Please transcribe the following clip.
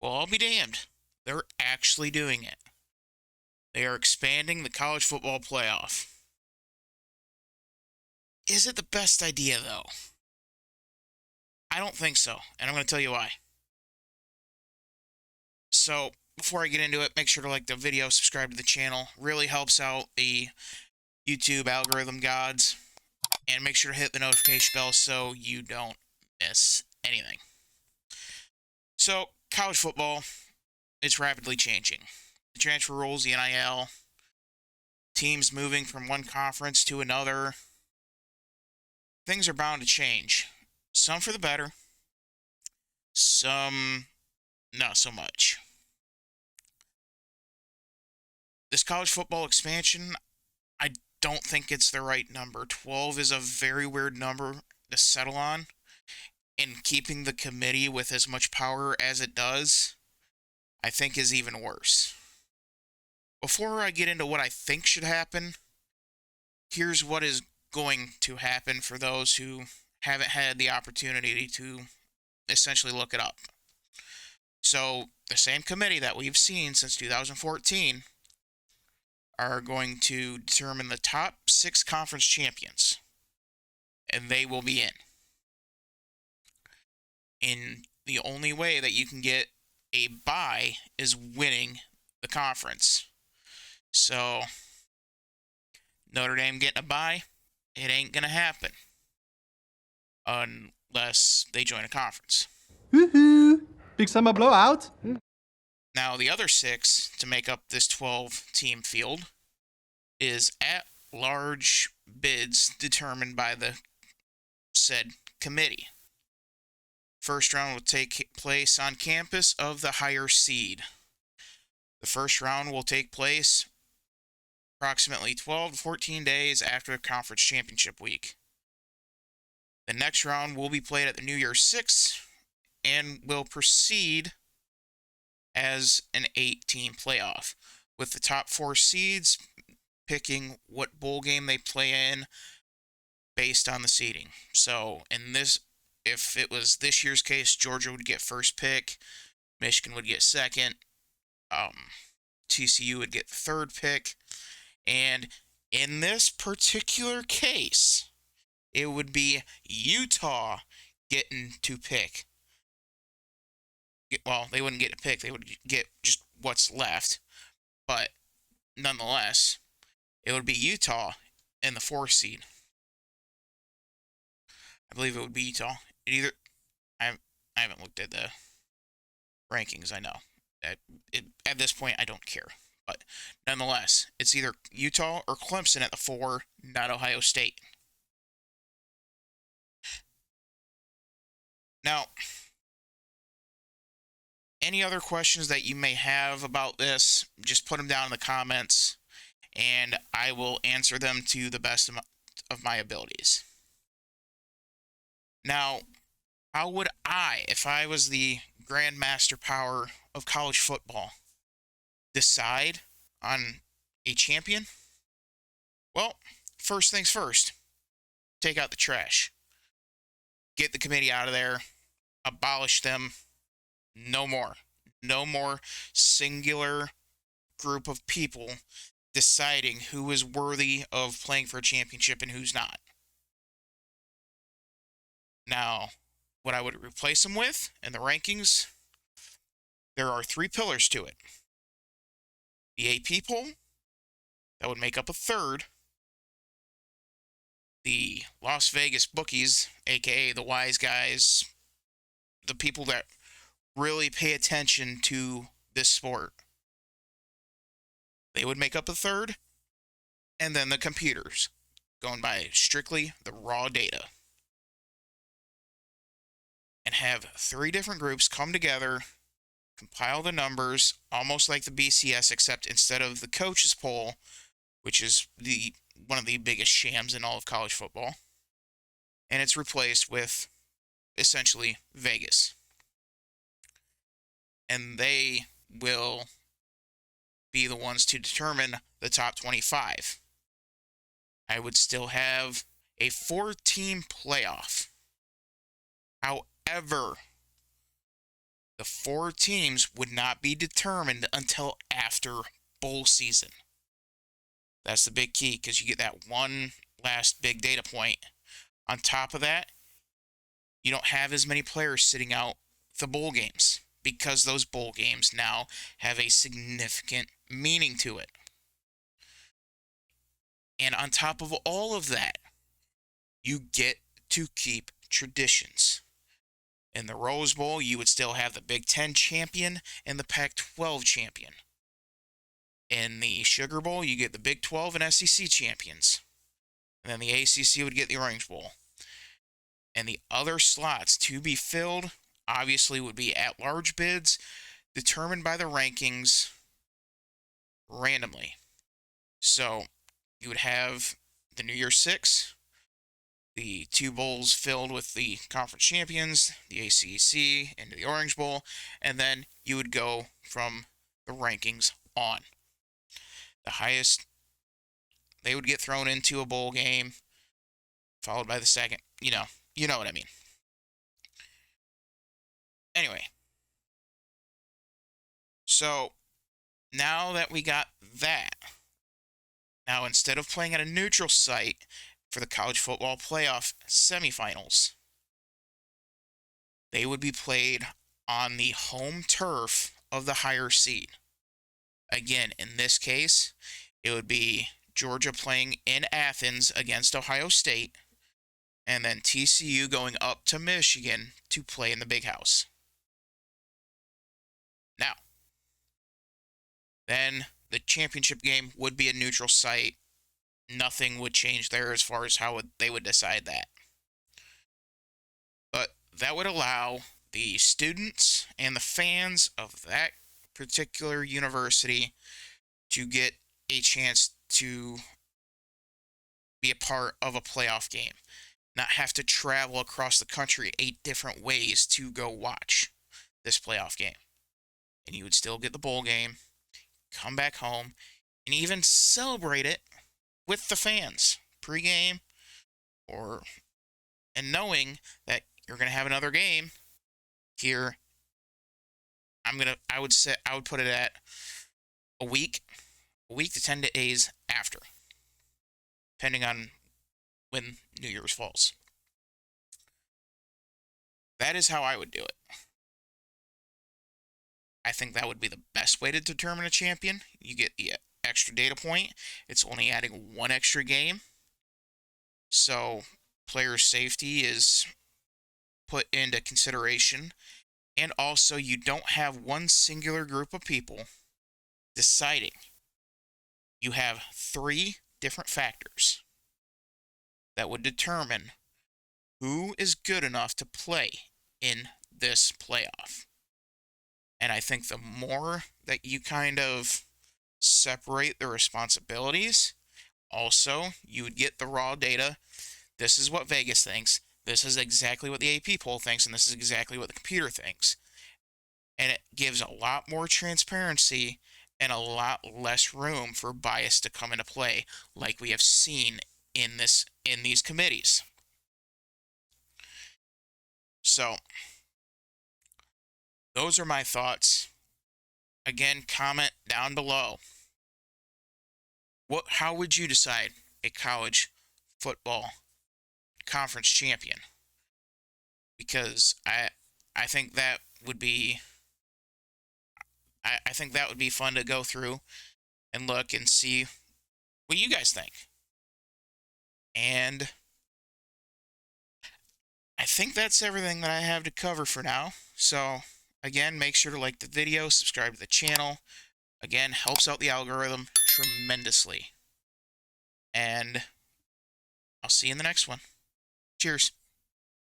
Well, I'll be damned. They're actually doing it. They are expanding the college football playoff. Is it the best idea, though? I don't think so, and I'm going to tell you why. So, before I get into it, make sure to like the video, subscribe to the channel. Really helps out the YouTube algorithm gods. And make sure to hit the notification bell so you don't miss anything. So, college football, it's rapidly changing. The transfer rules, the NIL, teams moving from one conference to another. Things are bound to change. Some for the better, some not so much. This college football expansion, I don't think it's the right number. 12 is a very weird number to settle on. And keeping the committee with as much power as it does, I think is even worse. Before I get into what I think should happen, here's what is going to happen for those who haven't had the opportunity to essentially look it up. So, the same committee that we've seen since 2014 are going to determine the top 6 conference champions, and they will be in. And the only way that you can get a bye is winning the conference. So, Notre Dame getting a bye, it ain't going to happen unless they join a conference. Woohoo! Big summer blowout? Now, the other 6 to make up this 12-team field is at-large bids determined by the said committee. First round will take place on campus of the higher seed. The first round will take place approximately 12 to 14 days after the conference championship week. The next round will be played at the New Year's Six and will proceed as an 8-team playoff, with the top 4 seeds picking what bowl game they play in based on the seeding. So, if it was this year's case, Georgia would get first pick, Michigan would get second, TCU would get the third pick, and in this particular case, it would be Utah getting to pick. Well, they wouldn't get to pick, they would get just what's left, but nonetheless, it would be Utah in the 4th seed. I believe it would be Utah. I haven't looked at the rankings, I know. At this point, I don't care. But nonetheless, it's either Utah or Clemson at the 4, not Ohio State. Now, any other questions that you may have about this, just put them down in the comments, and I will answer them to the best of my abilities. Now, how would I, if I was the grandmaster power of college football, decide on a champion? Well, first things first, take out the trash. Get the committee out of there. Abolish them. No more. No more singular group of people deciding who is worthy of playing for a championship and who's not. Now, what I would replace them with in the rankings, there are 3 pillars to it. The AP poll, that would make up a third. The Las Vegas bookies, aka the wise guys, the people that really pay attention to this sport, they would make up a third. And then the computers, going by strictly the raw data. And have 3 different groups come together, compile the numbers, almost like the BCS, except instead of the coaches poll, which is one of the biggest shams in all of college football, and it's replaced with essentially Vegas. And they will be the ones to determine the top 25. I would still have a 4-team playoff. However, The 4 teams would not be determined until after bowl season. That's the big key, because you get that one last big data point. On top of that, you don't have as many players sitting out the bowl games, because those bowl games now have a significant meaning to it. And on top of all of that, you get to keep traditions. In the Rose Bowl, you would still have the Big Ten champion and the Pac-12 champion. In the Sugar Bowl, you get the Big 12 and SEC champions. And then the ACC would get the Orange Bowl. And the other slots to be filled, obviously, would be at-large bids determined by the rankings randomly. So you would have the New Year's Six, the 2 bowls filled with the conference champions, the ACC, into the Orange Bowl, and then you would go from the rankings on. The highest, they would get thrown into a bowl game, followed by the second. You know what I mean. Anyway, so now that we got that, now instead of playing at a neutral site for the college football playoff semifinals, they would be played on the home turf of the higher seed. Again, in this case, it would be Georgia playing in Athens against Ohio State, and then TCU going up to Michigan to play in the Big House. Now, then the championship game would be a neutral site. Nothing would change there as far as how they would decide that. But that would allow the students and the fans of that particular university to get a chance to be a part of a playoff game. Not have to travel across the country 8 different ways to go watch this playoff game. And you would still get the bowl game, come back home, and even celebrate it with the fans pregame, and knowing that you're going to have another game here. I would put it at a week to 10 days after, depending on when New Year's falls. That is how I would do it. I think that would be the best way to determine a champion. You get the extra data point. It's only adding 1 extra game. So player safety is put into consideration. And also, you don't have one singular group of people deciding. You have 3 different factors that would determine who is good enough to play in this playoff. And I think the more that you kind of separate the responsibilities, also, you would get the raw data. This is what Vegas thinks. This is exactly what the AP poll thinks, and this is exactly what the computer thinks. And it gives a lot more transparency and a lot less room for bias to come into play, like we have seen in these committees. So, those are my thoughts. Again, comment down below. How would you decide a college football conference champion? Because I think that would be I think that would be fun to go through and look and see what you guys think. And I think that's everything that I have to cover for now. So, again, make sure to like the video, subscribe to the channel. Again, helps out the algorithm tremendously. And I'll see you in the next one. Cheers.